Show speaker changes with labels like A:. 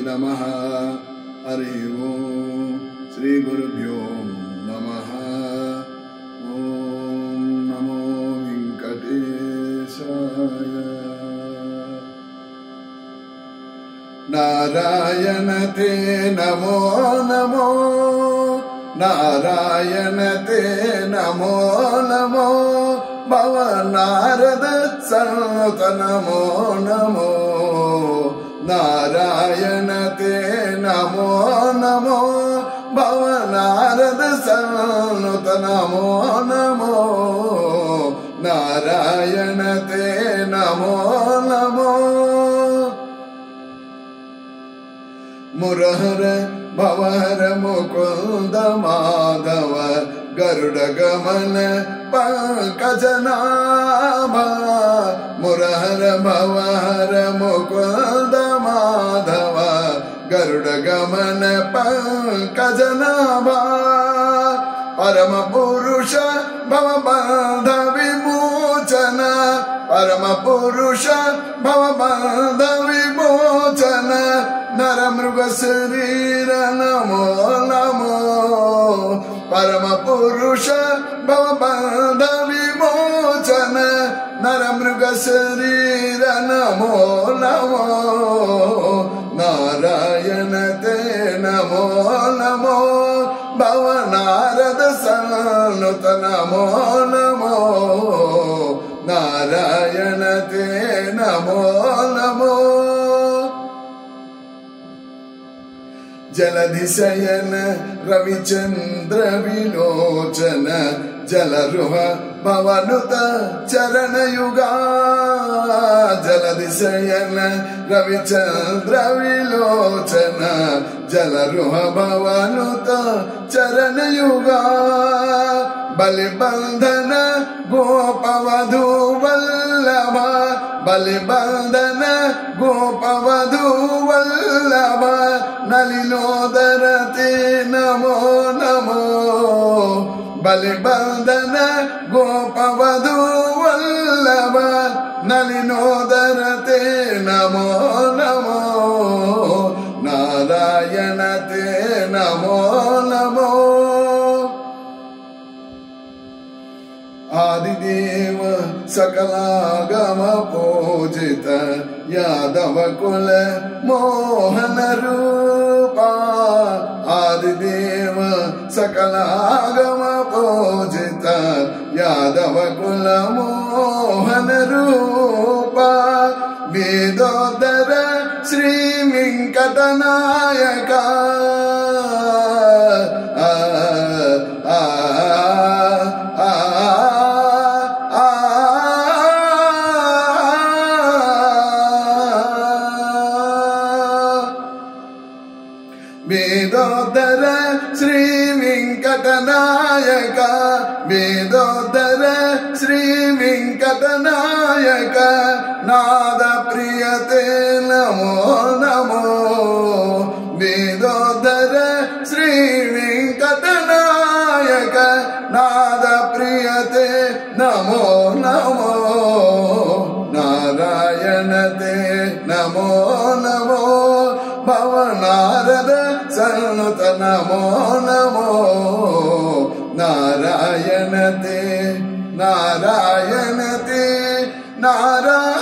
A: नमः। हरि ओम श्री गुरुभ्यो नमः। ओम नमो वेंकटेशाय। नारायण ते नमो नमो, नारायण ते नमो नमो, भव नारद सन्नुत नमो नमो। नारायण ते नमो नमो, भव नारद सन्नुत नमो नमो। नारायण ते नमो नमो। मुरहर भवहर मुकुंद माधव, गरुड़ गमन पंकजनाभ। मुरहर भवहर मुकुंद माधव, गरुड़ गमन पंकजनाभ। परम पुरुष भवबंध विमोचन, परम पुरुष भवबंध विमोचन। नर मृग शरीर नमो नमो, परम पुरुष भवबंध विमोचन। नर मृग शरीर नमो नमो। नारायण ते नमो नमो, भव नारद सन्नुत नमो नमो। नारायण ते नमो नमो। जलधि शयन रविचंद्र विलोचन, जलरुह भवनुत चरण युगा। जलधि शयन रविचंद्र विलोचन, जलरुह भवनुत चरण युगा। बलिबंधन गोपवधू वल्लभ, बलिबंधन गोपवधू वल्लभ। नलिनोदर ते नमो नमो, बलिबंधन गोपवधू वल्लभ। नलिनोदर ते नमो नमो। नारायण ते नमो नमो। आदिदेव सकलागम पूजित, यादव कुल मोहन रूपा। आदिदेव सकलागम पूजित, यादव कुल मोहन रूपा। वेदोदर श्री वेंकटनायक, वेदोदर श्री वेंकटनायक, वेदोदर श्री वेंकटनायक। नाद प्रिय ते नमो नमो, वेदोदर श्री वेंकटनायक। नाद प्रिय ते नमो नमो। नारायण ते नमो नमो, भव नारद सन्नुत नमो नमो। नारायण ते नारायण ते नारायण।